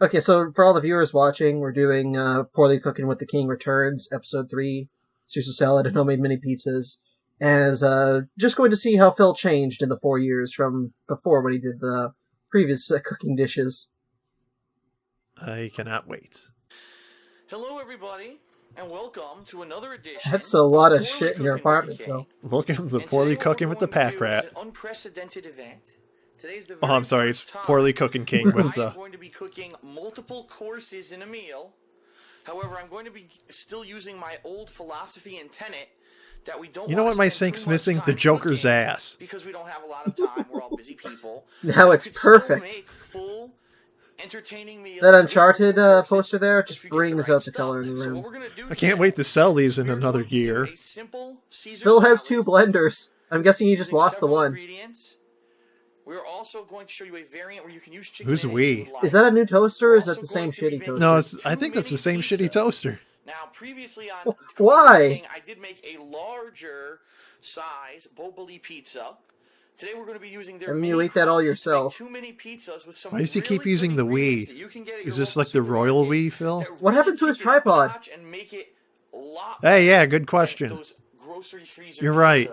Okay, so for all the viewers watching, we're doing Poorly Cooking with the King Returns, Episode 3, Caesar Salad and Homemade Mini Pizzas, as just going to see how Phil changed in the 4 years from before when he did the previous cooking dishes. I cannot wait. Hello, everybody, and welcome to another edition. That's a lot of shit in your apartment, Phil. Welcome to Poorly Cooking with the Pack Rat. Unprecedented event. Today's the Oh, I'm sorry, it's Poorly Cookin King with the... I'm going to be cooking multiple courses in a meal. However, I'm going to be still using my old philosophy and tenet that we don't. You know what my sink's missing? The Joker's ass. Because we don't have a lot of time. We're all busy people. Now it's perfect. Full, entertaining meals. That Uncharted poster there just brings out the color in the room. I can't wait to sell these in another year. Phil has 2 blenders. I'm guessing he just lost the one. We're also going to show you a variant where you can use chicken. Who's we? Is that a new toaster or is that the same shitty toaster? No, I think that's the same shitty toaster. Now, previously on Why? I did make a larger size Poorly pizza. Today we're going to be using their you ate that all yourself. Too many pizzas with some Why does he keep using the Wii? Is this like the royal Wii, Phil? What happened to his tripod? Hey, yeah, good question. You're right.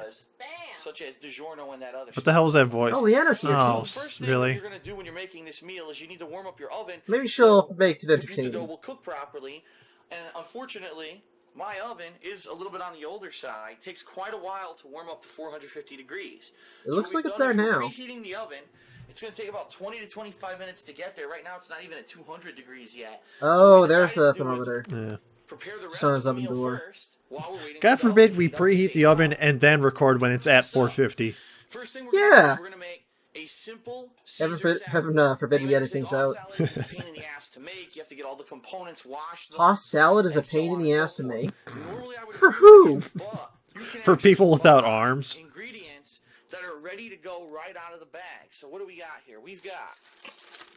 Such as DiGiorno and that other What the hell was that voice? Oh, Leanna's here. Oh, so first thing really? you're going to do when you're making this meal is you need to warm up your oven. Maybe she'll make it the pizza dough entertaining. will cook properly. And unfortunately, my oven is a little bit on the older side. It takes quite a while to warm up to 450 degrees. It looks like it's there now. Preheating the oven. It's going to take about 20 to 25 minutes to get there. Right now, it's not even at 200 degrees yet. Oh, there's the thermometer. Yeah. Prepare the rest Son of of the a meal door. first. While we're waiting God for the forbid oven we to heat up preheat to the oven and then record when it's at 450. First thing Yeah. we're going to make a simple Heaven forbid we edit things out. You have to get all the components washed. Tossed salad is a pain in the ass to make. Normally I would For who? For people without arms. Ingredients that are ready to go right out of the bag. So what do we got here? We've got.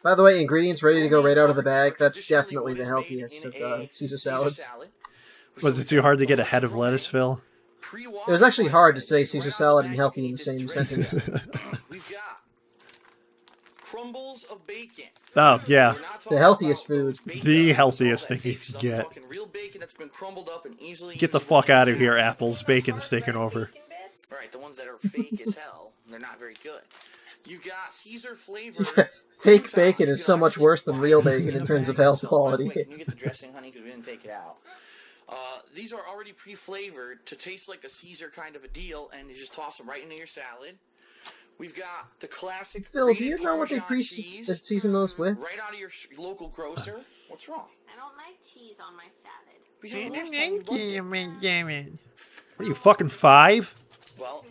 By the way, ingredients ready to go right out of the bag. That's definitely the healthiest of Caesar salads. Was it too hard to get a head of lettuce, Phil? It was actually hard to say Caesar salad and healthy in the same sentence. We've got crumbles of bacon. Oh, yeah. The healthiest food. The healthiest thing you can get. Real bacon that's been crumbled up and easily Get the fuck out of here, Apple's bacon's taking over. All right, the ones that are fake as hell. They're not very good. You got Caesar flavor. Fake bacon is so much worse than real bacon in terms of health quality. Can you get the dressing, honey? Because we didn't take it out. These are already pre-flavored to taste like a Caesar kind of a deal, and you just toss them right into your salad. We've got the classic. Phil, do you know what they season those with? Right out of your local grocer. What's wrong? I don't like cheese on my salad. What are you, fucking 5? Well,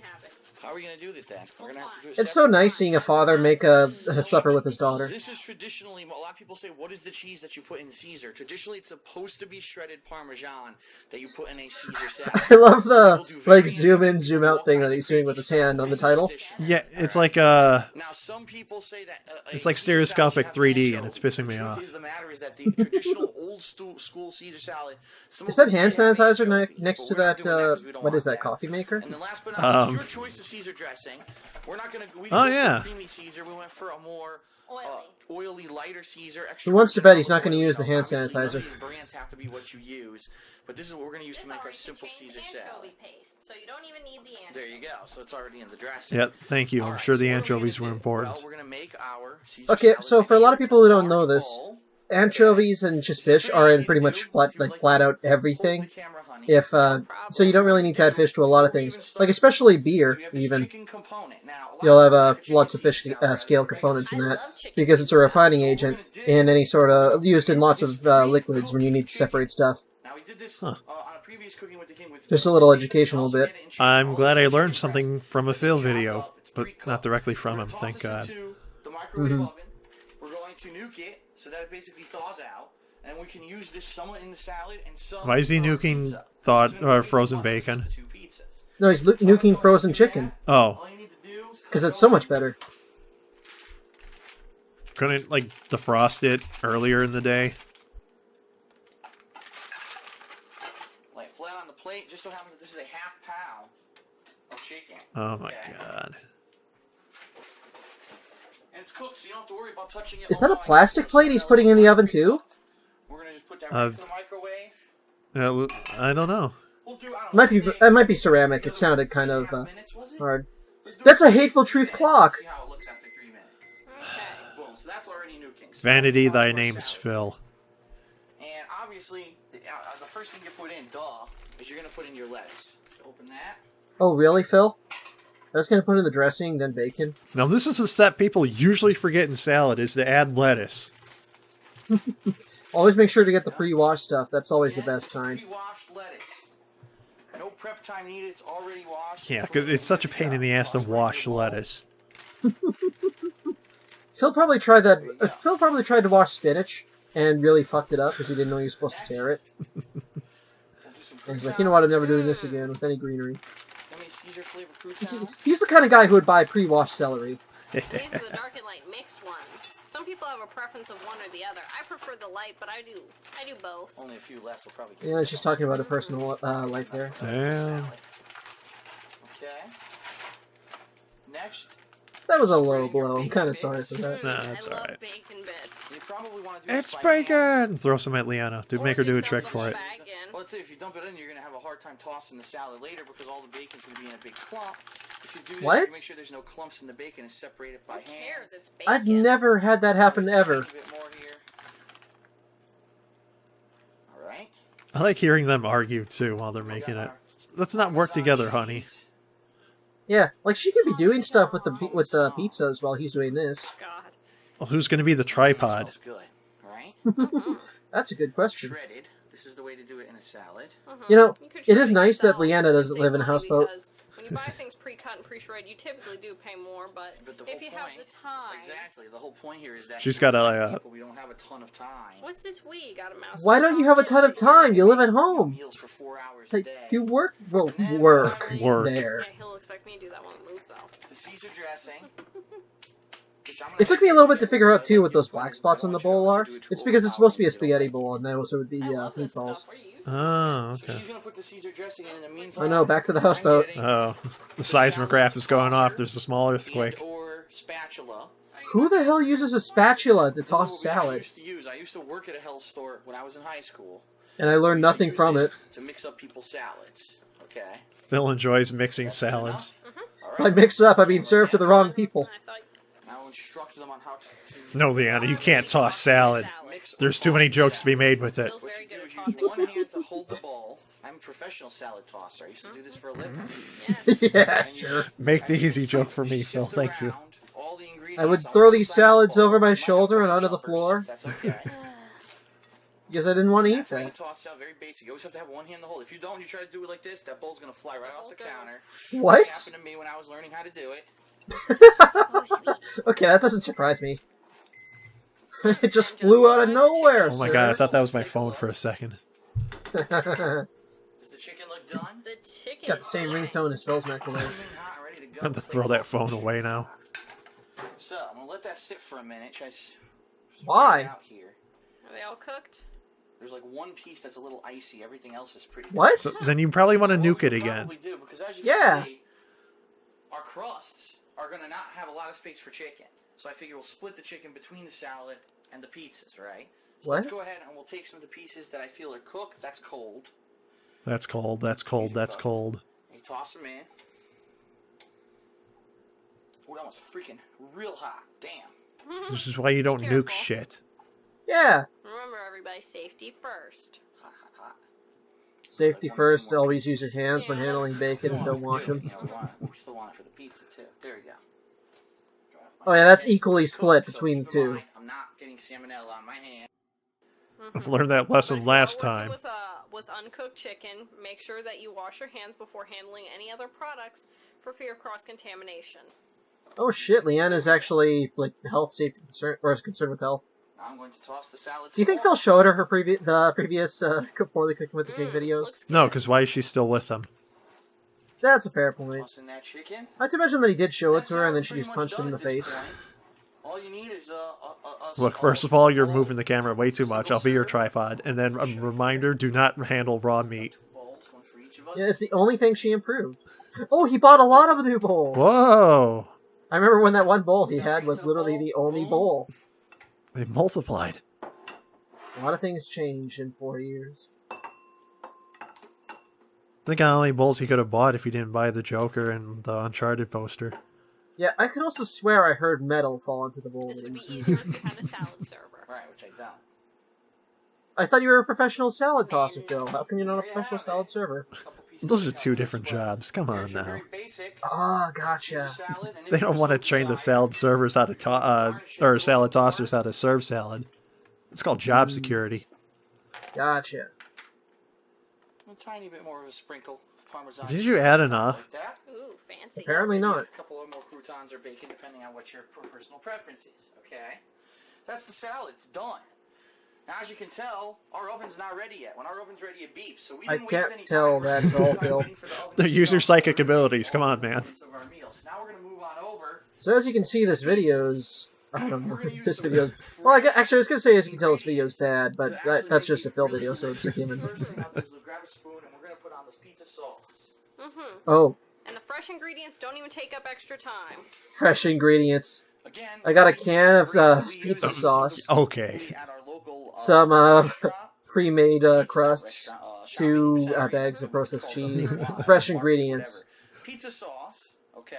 how are we going to do that then? We're gonna have to do it It's so nice seeing a father make a supper with his daughter. This is traditionally, a lot of people say, what is the cheese that you put in Caesar? Traditionally, it's supposed to be shredded Parmesan that you put in a Caesar salad. I love the zoom in, zoom out thing that he's doing with his hand on the title. Yeah, it's like Now, some people say that it's like stereoscopic 3D, and it's pissing me off. The matter is that the traditional old school Caesar salad. Is that hand sanitizer next to that? What is that, coffee maker? And then last but not least, your choice of Caesar dressing. We're not gonna. We Oh yeah. Creamy Caesar. We went for a more oily, lighter Caesar. Who wants to bet he's not going to use the hand sanitizer? Brands have to be what you use, but this is what we're going to use to make our simple Caesar salad. So you don't even need the anchovy. There you go. So it's already in the dressing. Yep, thank you. I'm sure the anchovies were important. Well, we're going to make our Caesar Okay, salad. so for a lot of people who don't know this, anchovies and just fish are in pretty much flat out everything. If so, you don't really need to add fish to a lot of things, like especially beer. Even you'll have lots of fish scale components in that because it's a refining agent and any sort of used in lots of liquids when you need to separate stuff. Huh. Just a little educational bit. I'm glad I learned something from a Phil video, but not directly from him. Thank God. We're going to nuke it so that it basically thaws out. And we can use this somewhat in the salad and some. Why is he nuking frozen bacon? No, he's nuking frozen chicken. Oh. Because that's so much better. Couldn't, like, defrost it earlier in the day? Like, flat on the plate, just so happens that this is a half-pound of chicken. Oh my God. And it's cooked, so you don't have to worry about touching it. Is that a plastic plate he's putting in the oven too? We're gonna just put that right in the microwave. I don't know. We'll do, I don't know, It might be ceramic. It sounded kind of hard. That's a hateful truth clock. See how it looks after 3 minutes. Okay. Boom. So that's already nuking. So Vanity, now thy we're name's salad. Phil. And obviously, the first thing you put in, is you're gonna put in your lettuce. So open that. Oh, really, Phil? I was gonna put in the dressing, then bacon. Now, this is a step people usually forget in salad, is to add lettuce. Always make sure to get the pre-washed stuff. That's always the best kind. Pre-washed lettuce. No prep time needed. It's already washed. Yeah, because it's such a pain in the ass to wash lettuce. Phil probably tried that. Phil probably tried to wash spinach and really fucked it up because he didn't know he was supposed to tear it. And he's like, you know what? I'm never doing this again with any greenery. Caesar flavor croutons. He's the kind of guy who would buy pre-washed celery. These are the dark and light mixed ones. Some people have a preference of one or the other. I prefer the light, but I do both. Only a few left. We'll probably get Yeah, it's just talking about a personal light there. Damn. Okay. Next. That was a low blow. I'm kind of sorry for that. Nah, that's I love alright. bacon bits. You probably want to do It's spicy ham. bacon! Throw some at Liana. Make her do a trick for it. Well, let's say if you dump it in, you're going to have a hard time tossing the salad later because all the bacon's going to be in a big clump. If you do this, What? you make sure there's no clumps in the bacon and separate it by Who hand. cares? It's bacon. I've never had that happen ever. A bit more here. All right. I like hearing them argue, too, while they're making it. Let's not work together, honey. Yeah, like she could be doing stuff with the pizzas while he's doing this. God. Well, who's going to be the tripod? Smells good, right? That's a good question. Shredded. This is the way to do it in a salad. You know, You could it shred is nice that yourself. Leanna doesn't Save live in a money houseboat. because When you buy things pre-cut and pre-shredded, you typically do pay more, but But the if whole you have point- the time... Exactly. The whole point here is that She's got we don't have a ton of time. What's this we? Got a mouse? Why don't you have a ton of time? You live at home. Meals for 4 hours a Like, day. you work Work. there. Yeah, he'll expect me to do that when it moves out. The Caesar dressing. which I'm gonna It took me a little bit to figure out too what those black spots on the bowl are. It's because it's supposed to be a spaghetti bowl, and those would be I love this meatballs. stuff. What are you using? Oh, So okay. she's gonna put the Caesar dressing in the meantime. I know, back to the houseboat. Oh, the seismograph is going off. There's a small earthquake. Or spatula. Who the hell uses a spatula to This is toss what I salad? used to use. I used to work at a health store when I was in high school. And I learned I used to nothing use from this it. to mix up people's salads. Okay. Phil enjoys mixing salads. All By mix up, I mean serve to the wrong people. I thought Now I'll instruct them on how to No, Leanna, you can't toss salad. mix. or There's too many toss jokes to be salad. made with it. Phil's What very you good do at is you tossing. use one hand to hold the bowl. I'm a professional salad tosser. I used to do this for a living. Yes. Yeah, And you- sure. Make the and you easy joke for me, shift Phil. Thank you. around all the ingredients I would on throw one these side of the salads bowl. over my You might have shoulder and to onto the jumpers. floor. That's okay. Because I didn't want to eat That's why you that. toss out. Very basic. You always have to have one hand to hold. If you don't, you try to do it like this, that bowl's gonna fly right off the counter. What? It happened to me when I was learning how to do it. Okay, that doesn't surprise me. It just flew out of nowhere, Oh my god, I thought that was my phone for a second. Does the chicken look done? The chicken Got the is same done. ringtone as Phil's microwave. Hot, ready to go. I'm going to throw that phone away now. So I'm gonna let that sit for a minute. Try to Why? out here. Are they all cooked? There's like one piece that's a little icy. Everything else is pretty. What? So then you probably want to So nuke what we it again. Probably do because as you Yeah. can see, our crusts are gonna not have a lot of space for chicken. So I figure we'll split the chicken between the salad and the pizzas, right? So let's What? go ahead and we'll take some of the pieces that I feel are cooked. That's cold. That's cold, that's cold, that's cold. And you toss them in. Ooh, that was freaking real hot. Damn. This is why you don't Careful. nuke shit. Yeah. Remember, everybody, safety first. Hot, hot, hot. Safety first. Always use your hands when handling bacon and don't wash them. You know, we still want it for the pizza too. There we go. Oh yeah, that's equally split between the keep in two. mind, I'm not getting salmonella on my hand. I've learned that lesson But last while working time. With uncooked chicken, make sure that you wash your hands before handling any other products for fear of cross-contamination. Oh shit, Leanna's actually like health safety concern or is concerned with health. Now I'm going to toss the salad. Do you think Phil showed her her previous Poorly Cooking with the King videos? Looks No, good. because why is she still with them? That's a fair point. Toss in that chicken. Not to mention that he did show it That to her and then salad's she pretty just much punched him done in the at this face. point. All you need is Look, first of all, you're moving the camera way too much. I'll be your tripod. And then a reminder, do not handle raw meat. bowls, one for each of us. Yeah, it's the only thing she improved. Oh, he bought a lot of new bowls. Whoa! I remember when that one bowl he had was literally the only bowl. They multiplied. A lot of things changed in 4 years. Think how many bowls he could have bought if he didn't buy the Joker and the Uncharted poster. Yeah, I could also swear I heard metal fall into the bowl. This would be easier if you had a salad server. Right, which I don't. I thought you were a professional salad tosser, Phil. How come you're not a professional salad server? Those are two different jobs. Come on now. Ah, gotcha. They don't want to train the salad servers how to or salad tossers how to serve salad. It's called job security. Gotcha. A tiny bit more of a sprinkle of Parmesan. Did you add enough? Like that. Ooh, fancy. Apparently not. A couple of more croutons or bacon, depending on what your personal preference is. Okay, that's the salad. It's done. Now, as you can tell, our oven's not ready yet. When our oven's ready, it beeps. So we didn't waste any time. tell that at all, Phil. The user psychic abilities. Come on, man. Now we're gonna move on over. So as you can see, this video's... I don't know. This video's... Well, actually, I was going to say, as you can tell, this video's bad, but that's just a Phil video, so it's a human. First thing I'll do is we'll grab a spoon and we're gonna put on this pizza sauce. Mm-hmm. Oh, And the fresh ingredients don't even take up extra time. fresh ingredients. Again, I got a can of pizza sauce, Okay. at our local, some restaurant. pre-made crusts, 2 bags of processed cheese, fresh ingredients. Pizza sauce, okay?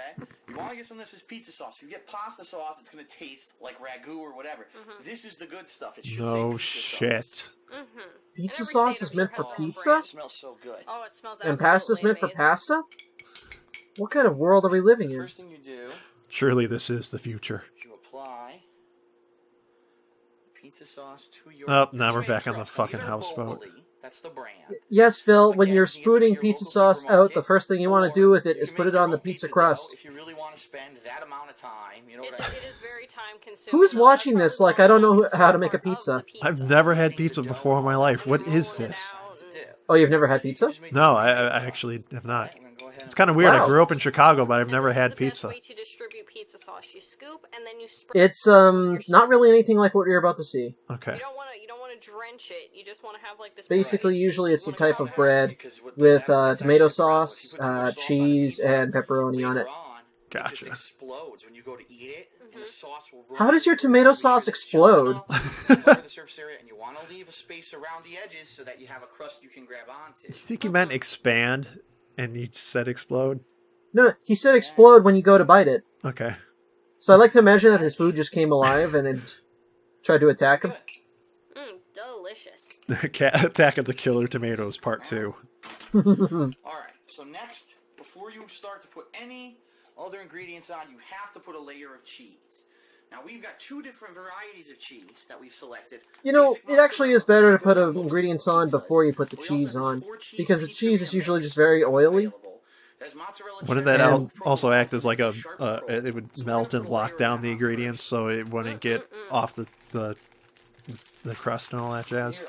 You want to get some of this as pizza sauce. If you get pasta sauce, it's going to taste like ragu or whatever. This is the good stuff. It should say No pizza shit. sauce. Mm-hmm. Pizza sauce is meant for pizza? It smells so good. Oh, it smells And pasta's absolutely meant for amazing. pasta? What kind of world are we living in? First thing you do Surely this is the future. is you apply pizza sauce to your... Oh, now we're pre-made back on the crust. fucking These are houseboat. Poorly. That's the brand. Yes, Phil, when Again, you're you get to spooning your pizza local sauce out, supermarket, the first thing you want to do with it or is you put make it your on the own pizza dough crust. If you really want to spend that amount of time, you know It what I mean? is very time consuming. Who's though. watching That's this? part Like, of I don't the know how to fun make a part of pizza. the I've never had pizza before in my life. What is this? Oh, you've never had pizza? No, I actually have not. I'm gonna go ahead It's kind of weird. Wow. I grew up in Chicago, but I've And never this is had the pizza. best way to distribute pizza sauce. You scoop and then you spread. It's, not really anything like what you're about to see. Okay. You don't want to drench it. You just want to have like this. Basically, bread. usually it's a type of bread with tomato sauce, cheese, and pepperoni on it. Gotcha. It just explodes when you go to eat it, and the sauce will How does your tomato sauce explode? the surface area, and you want to leave a space around the edges so that you have a crust you can grab onto. You think you meant expand, and you said explode? No, he said explode when you go to bite it. Okay. So I like to imagine that his food just came alive and it tried to attack him. Delicious. Attack of the Killer Tomatoes Part 2. All right. So next, before you start to put any other ingredients on, you have to put a layer of cheese. Now we've got 2 different varieties of cheese that we've selected. You know, Basic it actually is better to put mozzarella, ingredients on before you put the We also cheese have on, 4 cheese because the pizza cheese is mix usually just very oily. available. There's mozzarella Wouldn't cheddar, that And- also act as like a, sharp it would melt and lock down the ingredients so it wouldn't get off the crust and all that jazz?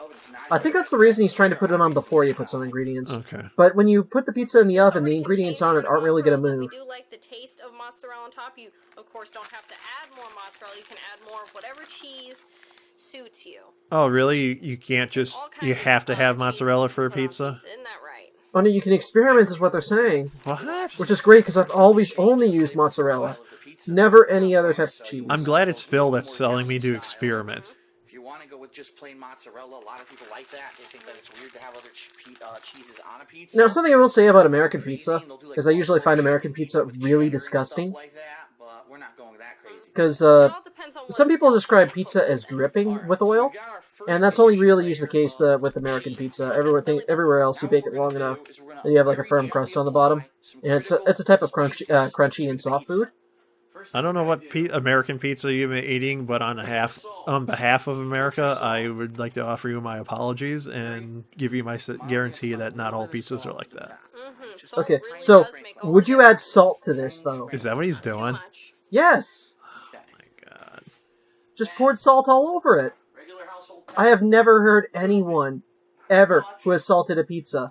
I think that's the reason he's trying to put it on before you put some ingredients. Okay. But when you put the pizza in the oven, the ingredients on it aren't really going to Mozzarella, move. We do like the taste of mozzarella on top. You, of course, don't have to add more mozzarella. You can add more of whatever cheese suits you. Oh, really? You can't just... All kinds You of have to have cheese mozzarella to for a put on pizza? Isn't that right? Oh no, you can experiment is what they're saying. What? Which is great, because I've always only used mozzarella. Never any other type of cheese. I'm glad it's Phil that's telling me to experiment. If you want to go with just plain mozzarella, a lot of people like that. They think that it's weird to have other cheeses on a pizza. Now, something I will say about American pizza is I usually find American pizza really disgusting. Because It all depends on what some people describe pizza as dripping with oil, and that's only really usually the case with American pizza. Everywhere else, you bake it long enough, and you have like a firm crust on the bottom, and it's a type of crunchy and soft food. I don't know what American pizza you've been eating, but on behalf of America, I would like to offer you my apologies and give you my guarantee that not all pizzas are like that. Salt Okay, really so does make all would the you difference. add salt to this though? Is that what he's Too doing? much. Yes, Oh my god. just poured salt all over it. I have never heard anyone ever who has salted a pizza.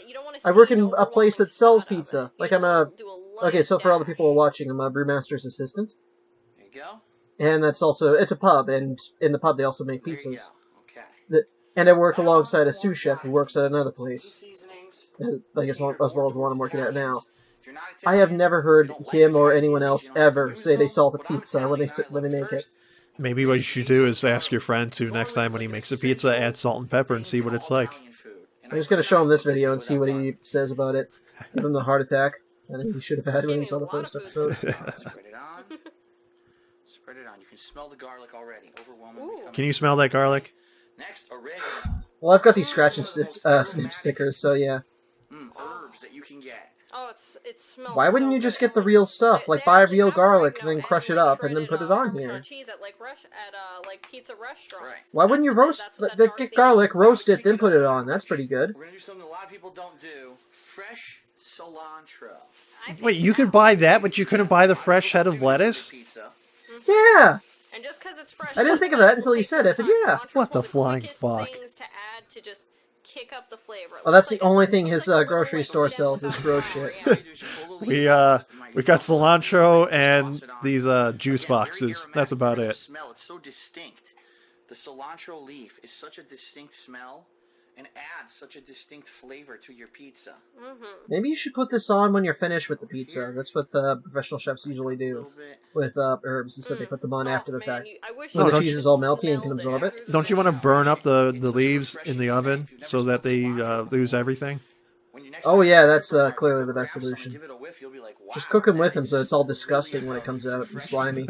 You don't want to. I work in a place that sells pizza. Like okay, so for all the people who are watching, I'm a brewmaster's assistant. There you go. And it's a pub, and in the pub they also make There you pizzas. go. Okay. And I work alongside a sous chef who works at another place, Seasonings. I guess as well as the one I'm working at now. If you're not I have never heard him or anyone else ever say they salt a pizza when they make it. Maybe what you should do is ask your friend to next time when he makes a pizza, add salt and pepper and see what it's like. I'm just gonna show him this video and see what he says about it. Give him the heart attack. I think he should have had when he saw the first episode. Spread it on. Spread it on. You can smell the garlic already. Overwhelmingly. Can you smell that garlic? Next, oregano. Well, I've got these scratch and sniff stickers, so yeah. Herbs that you can get. Oh, it smells. Why wouldn't you just get the real stuff? Like buy real garlic and then crush it up and then put it on here. Cheese at like pizza restaurants. Right. Why wouldn't you get garlic, roast it, then put it on? That's pretty good. We're gonna do something a lot of people don't do. Fresh cilantro. Wait, you could buy that, but you couldn't buy the fresh head of lettuce? Yeah. And just because it's fresh, I didn't think of that until you said it, but yeah. What the flying fuck? Things to add to just kick up the flavor. Well, that's the only thing his grocery store sells is gross shit. We got cilantro and these juice boxes. That's about it. Smell. It's so distinct. The cilantro leaf is such a distinct smell and adds such a distinct flavor to your pizza. Maybe you should put this on when you're finished with the pizza. That's what the professional chefs usually do with herbs. Instead, they put them on after the fact. When the cheese is all melty and can absorb it. Don't you want to burn up the leaves in the oven so that they lose everything? Oh yeah, that's clearly the best solution. Just cook them with them so it's all disgusting when it comes out and slimy.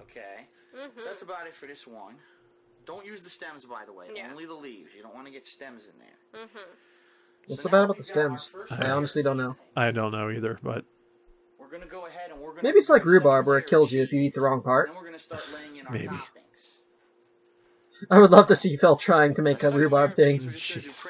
Okay, so that's about it for this one. Don't use the stems, by the way. Yeah. Only the leaves. You don't want to get stems in there. What's so bad about the stems? I honestly don't know. I don't know either, but we're gonna go ahead and maybe it's like rhubarb where it kills you if you eat the wrong part. We're gonna start laying in our maybe. toppings. I would love to see Phil trying to make a rhubarb thing. Just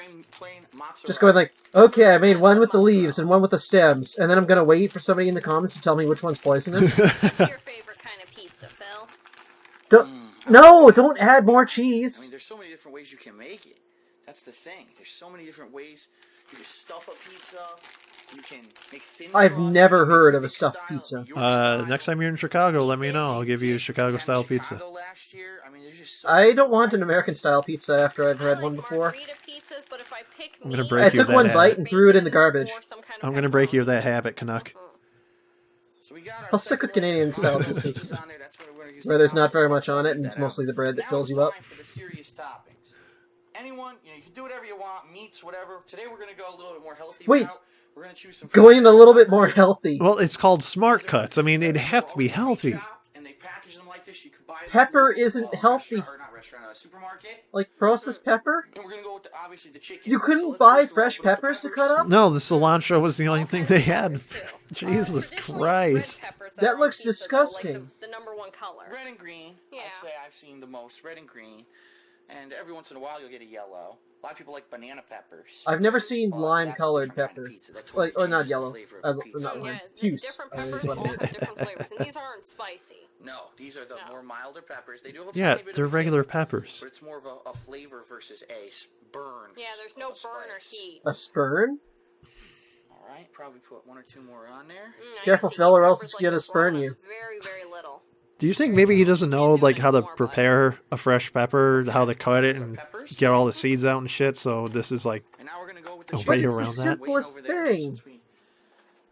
Just going like, okay, I made one with the leaves and one with the stems, and then I'm gonna wait for somebody in the comments to tell me which one's poisonous. What's your favorite kind of pizza, Phil? No, don't add more cheese. I mean, there's so many different ways you can make it. That's the thing. There's so many different ways you can stuff a pizza. You can make thin. I've never heard of a stuffed pizza. Next time you're in Chicago, let me know. I'll give you a Chicago-style pizza. I don't want an American-style pizza after I've had one before. I'm gonna break you I of took that one habit. bite and threw it in the garbage. I'm gonna break you of that habit, Canuck. I'll stick with Canadian-style pizzas, where there's not very much on it and it's mostly the bread that fills you up. Anyone, you can do whatever you want, meats, whatever. Today we're going to go a little bit more healthy. Wait, we're going to choose some going a little bit more healthy. Well, it's called Smart Cuts. I mean, they'd have to be healthy. And they package them like this. You can buy Pepper isn't healthy. Supermarket. Like processed pepper? And we're going to go with obviously the chicken. You couldn't buy fresh peppers to cut up? No, the cilantro was the only thing they had. Jesus Christ. That looks disgusting. The number one color. Red and green. Yeah. I'd say I've seen the most red and green. And every once in a while you'll get a yellow. A lot of people like banana peppers. I've never seen lime-colored pepper. Like, or not yellow. Not lime. Puce. Different peppers with all the different flavors. And these aren't spicy. No, these are the more milder peppers. They do have a Yeah, tiny bit they're of regular kick, peppers. but it's more of a flavor versus a burn. Yeah, there's no burn or heat. A spurn? Alright, probably put one or two more on there. Careful, Phil, or else it's gonna spurn you. Very, very little. Do you think maybe he doesn't know like how to prepare a fresh pepper, how to cut it and get all the seeds out and shit? So this is like And now we're gonna go with a the way But it's the around that. simplest thing.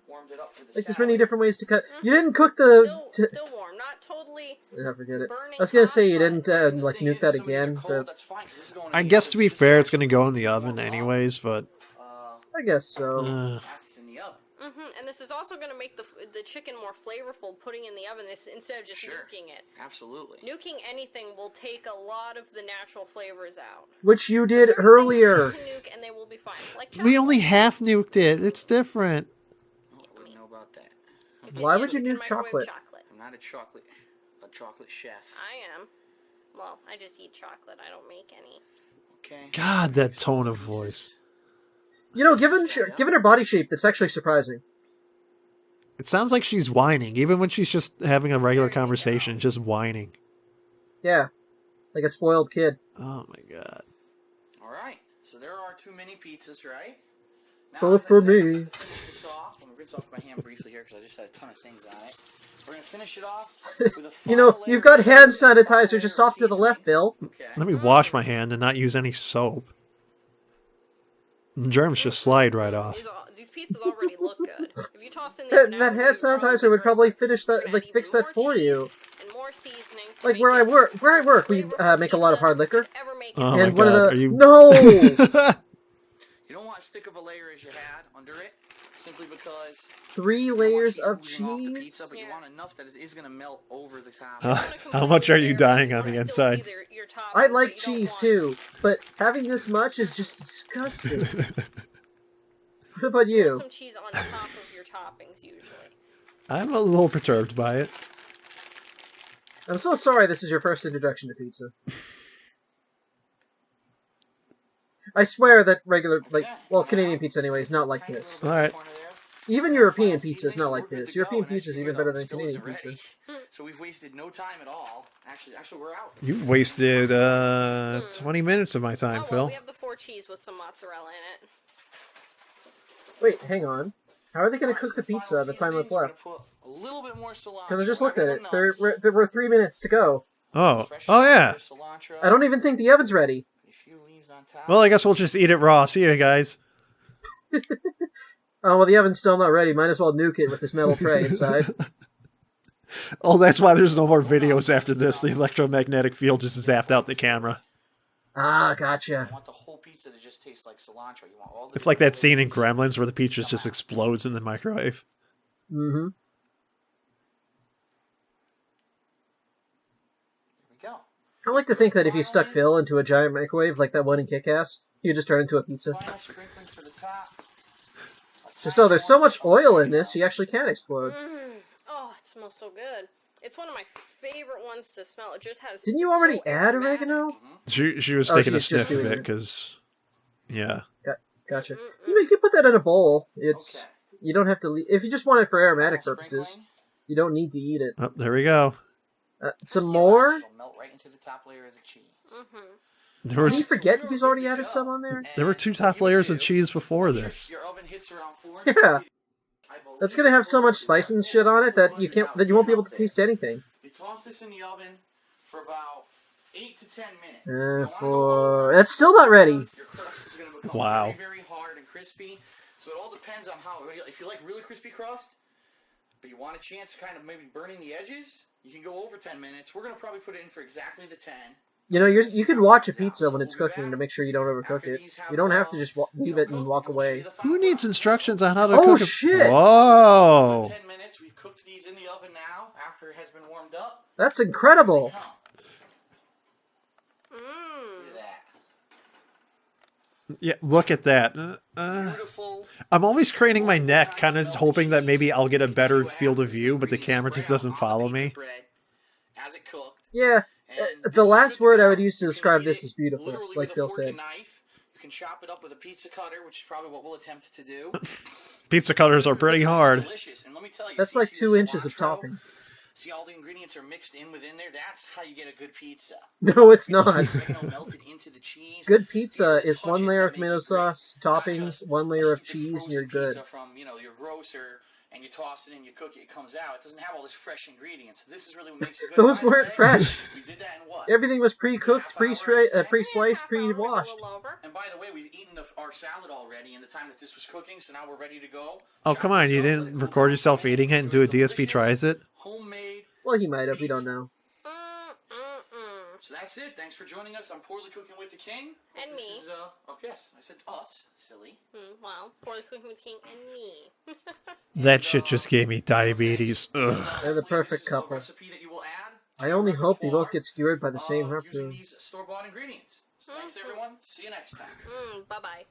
Warmed it up for the Like, there's salad. many different ways to cut. You didn't cook the... Still warm. Not totally Yeah, forget it. burning I was gonna hot, say you but- didn't, like, nuke that again, but That's fine, 'cause this is going in I the guess oven, to be so fair, this it's gonna go in the oven anyways, but I guess so. it's in the oven. And this is also going to make the chicken more flavorful putting in the oven instead of just nuking it. Absolutely. Nuking anything will take a lot of the natural flavors out. Which you did Certain earlier. things you can nuke and they will be fine. Like we chocolate. only half nuked it. It's different. Oh, I wouldn't know about that. Why would you can nuke microwave chocolate? I'm not a chocolate chef. I am. Well, I just eat chocolate. I don't make any. Okay. God, that tone of voice. You know, given her body shape, that's actually surprising. It sounds like she's whining, even when she's just having a regular conversation, just whining. Yeah. Like a spoiled kid. Oh my god. Alright, so there are 2 mini pizzas, right? Now, Both as I for said, me. I'm gonna finish this off. I'm gonna rinse off my hand briefly here because I just had a ton of things on it. We're gonna finish it off with a You know, final you've layer got of hand seasoning, sanitizer layer just of off to the left, seasoning. Bill. Okay. Let me wash my hand and not use any soap. The germs just slide right off. These pizzas already look good. If you toss in the That hand sanitizer would probably fix that for you. And more seasonings. Like where I work, we make a lot of hard liquor. Oh And my one god, of are you... no. You don't want as thick of a layer as you had under it, simply because 3 layers of cheese. Pizza, but you want enough that it is going to melt over the top. How much are you dying on the inside? I like cheese too, but having this much is just disgusting. What about you? Some cheese on top of your toppings usually. I'm a little perturbed by it. I'm so sorry this is your first introduction to pizza. I swear that regular, Canadian pizza anyway is not like this. Alright. Even European pizza is not like this. European pizza is even better than Canadian pizza. So we've wasted no time at all. Actually, we're out. You've wasted 20 minutes of my time, Phil. We have the 4 cheese with some mozzarella in it. Wait, hang on. How are they going to cook the pizza the time that's left? Because I just looked at it. There were 3 minutes to go. Oh yeah. I don't even think the oven's ready. Well, I guess we'll just eat it raw. See you guys. Oh, well, the oven's still not ready. Might as well nuke it with this metal tray inside. Oh, that's why there's no more videos after this. The electromagnetic field just zapped out the camera. Ah, gotcha. You want the whole pizza to just taste like cilantro. You want all the It's like that scene in Gremlins where the pizza just explodes in the microwave. Mm-hmm. Here we go. I like to think that if you stuck Phil into a giant microwave like that one in Kick-Ass, he'd just turn into a pizza. Final sprinkling for the top. Just, oh, there's so much oil in this, he actually can explode. Oh, it smells so good. It's one of my favorite ones to smell. It just has. Didn't you already add oregano? She was Oh, taking a she's just sniff of doing it it. because, yeah. Gotcha. You can put that in a bowl. It's you don't have to leave. If you just want it for aromatic purposes, you don't need to eat it. Oh, there we go. Some more? Melt right into the top layer of the cheese. Did you forget he's already added some on there? There were 2 top layers of cheese before this. Your oven hits around 4. Yeah. That's gonna have so much spice and shit on it that you won't be able to taste anything. You toss this in the oven for about 8 to 10 minutes. That's still not ready. Your crust is going to become Wow. very, very hard and crispy. So it all depends on how. If you like really crispy crust, but you want a chance of kind of maybe burning the edges, you can go over 10 minutes. We're going to probably put it in for exactly the 10. You know, you could watch a pizza when it's cooking to make sure you don't overcook it. You don't have to just leave it and walk away. Who needs instructions on how to Oh, cook a... shit! Whoa! 10 minutes. We've cooked these in the oven now after it has been warmed up. That's incredible. Look at that. Yeah, look at that. Beautiful. I'm always craning my neck, kind of hoping that maybe I'll get a better field of view, but the camera just doesn't follow me. As it cooked. Yeah. The last word I would use to describe this is beautiful, like Phil said. You can chop it up with a pizza cutter, which is probably what we'll attempt to do. Pizza cutters are pretty hard. Delicious. And let me tell you, That's like 2 inches of topping. See, all the ingredients are mixed in within there. That's how you get a good pizza. No, it's not. Melted into the cheese. Good pizza is 1 layer of tomato sauce, toppings, 1 layer of cheese, and you're good. From, your grocer, and you toss it in, you cook it, it comes out. It doesn't have all this fresh ingredients. This is really what makes it good. Those weren't fresh. We did that in what? Everything was pre-cooked, pre-sliced, pre-washed. And by the way, we've eaten our salad already in the time that this was cooking, so now we're ready to go. Oh, come on, you didn't record yourself eating it and do a DSP tries it? Homemade. Well, he might have. We don't know. So that's it. Thanks for joining us on Poorly Cooking with the King. And me. Yes, I said us. Silly. Well, Poorly Cooking with the King and me. That shit just gave me diabetes. Ugh. They're the perfect couple. I only hope they both get skewered by the same harpoon. Using these store-bought ingredients. So thanks, everyone. See you next time. Bye-bye.